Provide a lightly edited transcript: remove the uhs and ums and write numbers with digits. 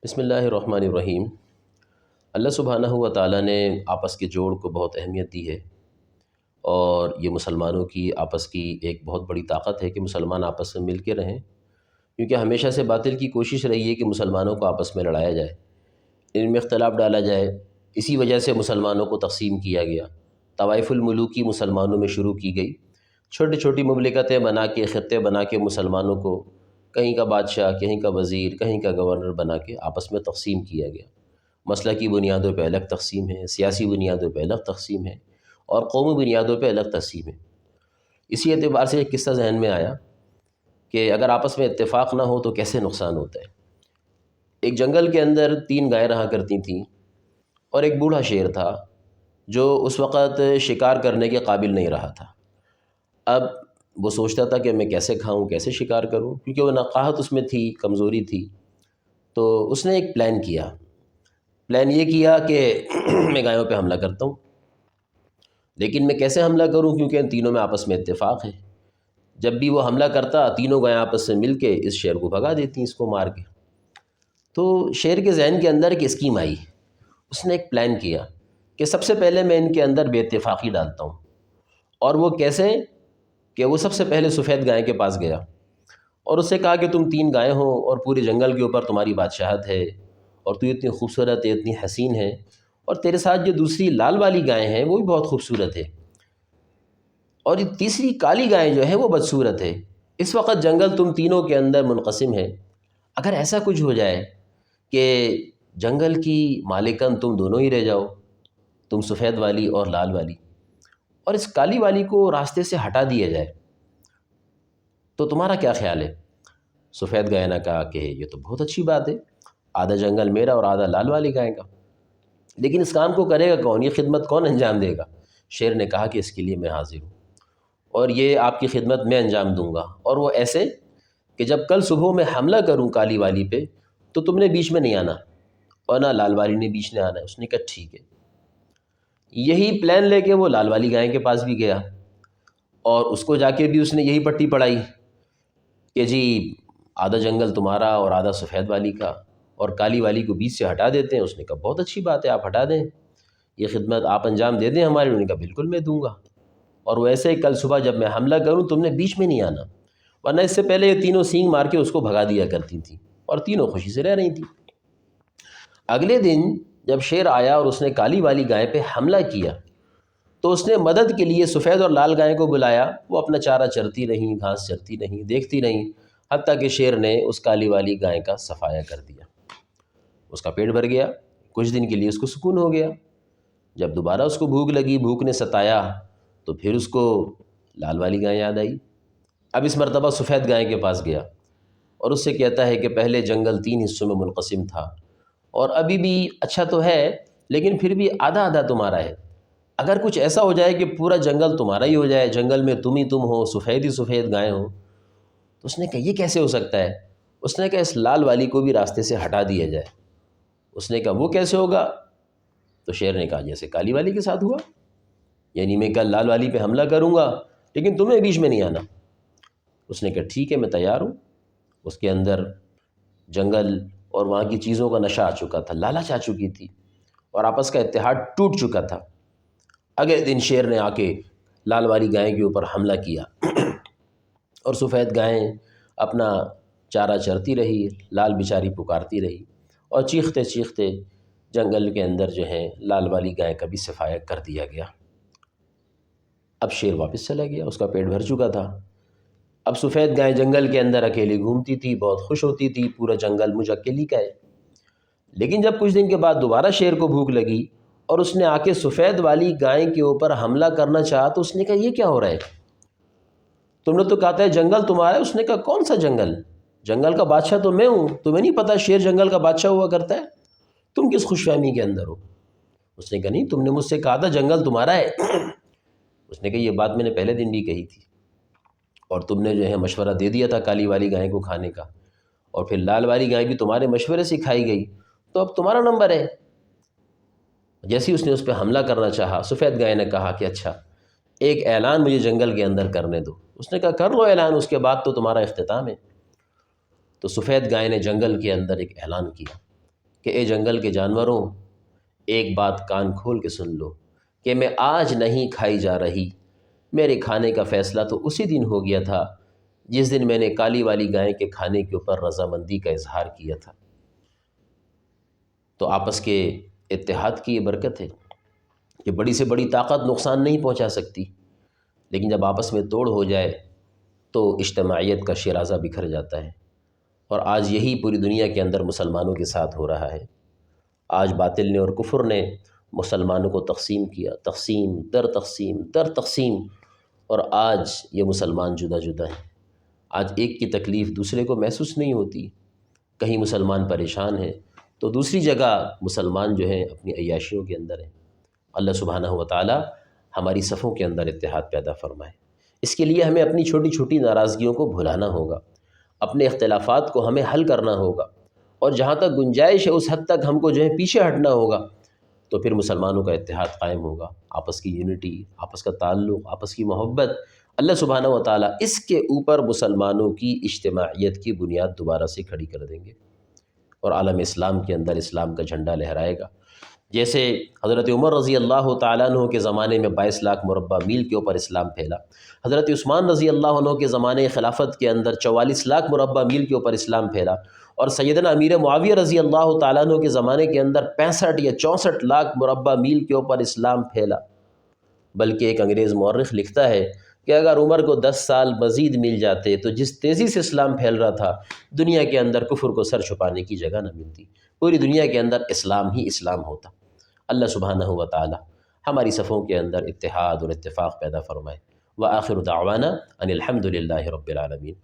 بسم اللہ الرحمن الرحیم۔ اللہ سبحانہ و تعالیٰ نے آپس کے جوڑ کو بہت اہمیت دی ہے، اور یہ مسلمانوں کی آپس کی ایک بہت بڑی طاقت ہے کہ مسلمان آپس میں مل کے رہیں، کیونکہ ہمیشہ سے باطل کی کوشش رہی ہے کہ مسلمانوں کو آپس میں لڑایا جائے، ان میں اختلاف ڈالا جائے۔ اسی وجہ سے مسلمانوں کو تقسیم کیا گیا، طوائف الملوکی مسلمانوں میں شروع کی گئی، چھوٹی چھوٹی مملکتیں بنا کے، خطے بنا کے مسلمانوں کو کہیں کا بادشاہ، کہیں کا وزیر، کہیں کا گورنر بنا کے آپس میں تقسیم کیا گیا۔ مسلکی بنیادوں پہ الگ تقسیم ہے، سیاسی بنیادوں پہ الگ تقسیم ہے، اور قومی بنیادوں پہ الگ تقسیم ہے۔ اسی اعتبار سے ایک قصہ ذہن میں آیا کہ اگر آپس میں اتفاق نہ ہو تو کیسے نقصان ہوتا ہے۔ ایک جنگل کے اندر 3 گائیں رہا کرتی تھیں، اور ایک بوڑھا شیر تھا جو اس وقت شکار کرنے کے قابل نہیں رہا تھا۔ اب وہ سوچتا تھا کہ میں کیسے کھاؤں، کیسے شکار کروں، کیونکہ وہ نقاہت اس میں تھی، کمزوری تھی۔ تو اس نے ایک پلان یہ کیا کہ میں گایوں پہ حملہ کرتا ہوں، لیکن میں کیسے حملہ کروں، کیونکہ ان تینوں میں آپس میں اتفاق ہے۔ جب بھی وہ حملہ کرتا، تینوں گائیں آپس سے مل کے اس شیر کو بھگا دیتی، اس کو مار کے۔ تو شیر کے ذہن کے اندر ایک اسکیم آئی، اس نے ایک پلان کیا کہ سب سے پہلے میں ان کے اندر بے اتفاقی ڈالتا ہوں۔ اور وہ کیسے کہ وہ سب سے پہلے سفید گائے کے پاس گیا اور اس سے کہا کہ تم 3 گائیں ہو، اور پورے جنگل کے اوپر تمہاری بادشاہت ہے، اور تو اتنی خوبصورت ہے، اتنی حسین ہے، اور تیرے ساتھ جو دوسری لال والی گائیں ہیں وہ بھی بہت خوبصورت ہے، اور یہ تیسری کالی گائیں جو ہے وہ بدصورت ہے۔ اس وقت جنگل تم تینوں کے اندر منقسم ہے۔ اگر ایسا کچھ ہو جائے کہ جنگل کی مالکن تم دونوں ہی رہ جاؤ، تم سفید والی اور لال والی، اور اس کالی والی کو راستے سے ہٹا دیا جائے، تو تمہارا کیا خیال ہے؟ سفید گائے نے کہا کہ یہ تو بہت اچھی بات ہے، آدھا جنگل میرا اور آدھا لال والی گائے کا، لیکن اس کام کو کرے گا کون، یہ خدمت کون انجام دے گا؟ شیر نے کہا کہ اس کے لیے میں حاضر ہوں، اور یہ آپ کی خدمت میں انجام دوں گا، اور وہ ایسے کہ جب کل صبح میں حملہ کروں کالی والی پہ تو تم نے بیچ میں نہیں آنا، اور نہ لال والی نے بیچ میں آنا ہے۔ اس نے کہا ٹھیک ہے۔ یہی پلان لے کے وہ لال والی گائے کے پاس بھی گیا، اور اس کو جا کے بھی اس نے یہی پٹی پڑھائی کہ جی آدھا جنگل تمہارا اور آدھا سفید والی کا، اور کالی والی کو بیچ سے ہٹا دیتے ہیں۔ اس نے کہا بہت اچھی بات ہے، آپ ہٹا دیں، یہ خدمت آپ انجام دے دیں ہماری۔ انہوں نے کہا بالکل میں دوں گا، اور وہ ایسے ہی کل صبح جب میں حملہ کروں تم نے بیچ میں نہیں آنا، ورنہ اس سے پہلے یہ تینوں سینگ مار کے اس کو بھگا دیا کرتی تھیں، اور تینوں خوشی سے رہ رہی تھیں۔ اگلے دن جب شیر آیا اور اس نے کالی والی گائے پہ حملہ کیا، تو اس نے مدد کے لیے سفید اور لال گائے کو بلایا۔ وہ اپنا چارہ چرتی رہیں، گھاس چرتی رہیں، دیکھتی رہیں، حتیٰ کہ شیر نے اس کالی والی گائے کا صفایا کر دیا۔ اس کا پیٹ بھر گیا، کچھ دن کے لیے اس کو سکون ہو گیا۔ جب دوبارہ اس کو بھوک لگی، بھوک نے ستایا، تو پھر اس کو لال والی گائے یاد آئی۔ اب اس مرتبہ سفید گائے کے پاس گیا، اور اس سے کہتا ہے کہ پہلے جنگل 3 حصوں میں منقسم تھا، اور ابھی بھی اچھا تو ہے، لیکن پھر بھی آدھا آدھا تمہارا ہے۔ اگر کچھ ایسا ہو جائے کہ پورا جنگل تمہارا ہی ہو جائے، جنگل میں تم ہی تم ہو، سفید ہی سفید گائیں ہوں، تو اس نے کہا یہ کیسے ہو سکتا ہے؟ اس نے کہا اس لال والی کو بھی راستے سے ہٹا دیا جائے۔ اس نے کہا وہ کیسے ہوگا؟ تو شیر نے کہا جیسے کالی والی کے ساتھ ہوا، یعنی میں کل لال والی پہ حملہ کروں گا، لیکن تمہیں بیچ میں نہیں آنا۔ اس نے کہا ٹھیک ہے، میں تیار ہوں۔ اس کے اندر جنگل اور وہاں کی چیزوں کا نشہ آ چکا تھا، لالچ آ چکی تھی، اور آپس کا اتحاد ٹوٹ چکا تھا۔ اگلے دن شیر نے آ کے لال والی گائے کے اوپر حملہ کیا، اور سفید گائیں اپنا چارہ چرتی رہی، لال بیچاری پکارتی رہی، اور چیختے چیختے جنگل کے اندر جو ہے لال والی گائے کا بھی صفایا کر دیا گیا۔ اب شیر واپس چلا گیا، اس کا پیٹ بھر چکا تھا۔ اب سفید گائے جنگل کے اندر اکیلی گھومتی تھی، بہت خوش ہوتی تھی، پورا جنگل مجھ اکیلی کا ہے۔ لیکن جب کچھ دن کے بعد دوبارہ شیر کو بھوک لگی، اور اس نے آ کے سفید والی گائے کے اوپر حملہ کرنا چاہا، تو اس نے کہا یہ کیا ہو رہا ہے؟ تم نے تو کہا تھا جنگل تمہارا ہے۔ اس نے کہا کون سا جنگل؟ جنگل کا بادشاہ تو میں ہوں، تمہیں نہیں پتہ شیر جنگل کا بادشاہ ہوا کرتا ہے؟ تم کس خوش فہمی کے اندر ہو؟ اس نے کہا نہیں، تم نے مجھ سے کہا تھا جنگل تمہارا ہے۔ اس نے کہا یہ بات میں نے پہلے دن بھی کہی تھی، اور تم نے جو ہے مشورہ دے دیا تھا کالی والی گائے کو کھانے کا، اور پھر لال والی گائے بھی تمہارے مشورے سے کھائی گئی، تو اب تمہارا نمبر ہے۔ جیسے ہی اس نے اس پہ حملہ کرنا چاہا، سفید گائے نے کہا کہ اچھا ایک اعلان مجھے جنگل کے اندر کرنے دو۔ اس نے کہا کر لو اعلان، اس کے بعد تو تمہارا اختتام ہے۔ تو سفید گائے نے جنگل کے اندر ایک اعلان کیا کہ اے جنگل کے جانوروں، ایک بات کان کھول کے سن لو کہ میں آج نہیں کھائی جا رہی، میرے کھانے کا فیصلہ تو اسی دن ہو گیا تھا جس دن میں نے کالی والی گائے کے کھانے کے اوپر رضامندی کا اظہار کیا تھا۔ تو آپس کے اتحاد کی یہ برکت ہے کہ بڑی سے بڑی طاقت نقصان نہیں پہنچا سکتی، لیکن جب آپس میں توڑ ہو جائے تو اجتماعیت کا شیرازہ بکھر جاتا ہے، اور آج یہی پوری دنیا کے اندر مسلمانوں کے ساتھ ہو رہا ہے۔ آج باطل نے اور کفر نے مسلمانوں کو تقسیم کیا، تقسیم در تقسیم در تقسیم، اور آج یہ مسلمان جدا جدا ہیں۔ آج ایک کی تکلیف دوسرے کو محسوس نہیں ہوتی، کہیں مسلمان پریشان ہے تو دوسری جگہ مسلمان جو ہیں اپنی عیاشیوں کے اندر ہیں۔ اللہ سبحانہ و تعالی ہماری صفوں کے اندر اتحاد پیدا فرمائے۔ اس کے لیے ہمیں اپنی چھوٹی چھوٹی ناراضگیوں کو بھلانا ہوگا، اپنے اختلافات کو ہمیں حل کرنا ہوگا، اور جہاں تک گنجائش ہے اس حد تک ہم کو جو ہے پیچھے ہٹنا ہوگا، تو پھر مسلمانوں کا اتحاد قائم ہوگا، آپس کی یونٹی، آپس کا تعلق، آپس کی محبت۔ اللہ سبحانہ و تعالیٰ اس کے اوپر مسلمانوں کی اجتماعیت کی بنیاد دوبارہ سے کھڑی کر دیں گے، اور عالم اسلام کے اندر اسلام کا جھنڈا لہرائے گا۔ جیسے حضرت عمر رضی اللہ تعالیٰ عنہ کے زمانے میں 22 لاکھ مربع میل کے اوپر اسلام پھیلا، حضرت عثمان رضی اللہ عنہ کے زمانے خلافت کے اندر 44 لاکھ مربع میل کے اوپر اسلام پھیلا، اور سیدنا امیر معاویہ رضی اللہ تعالیٰ عنہ کے زمانے کے اندر 65 یا 64 لاکھ مربع میل کے اوپر اسلام پھیلا۔ بلکہ ایک انگریز مورخ لکھتا ہے کہ اگر عمر کو 10 سال مزید مل جاتے تو جس تیزی سے اسلام پھیل رہا تھا، دنیا کے اندر کفر کو سر چھپانے کی جگہ نہ ملتی، پوری دنیا کے اندر اسلام ہی اسلام ہوتا۔ اللہ سبحانہ و تعالی ہماری صفوں کے اندر اتحاد اور اتفاق پیدا فرمائے۔ وآخر دعوانا ان الحمد للہ رب العالمین۔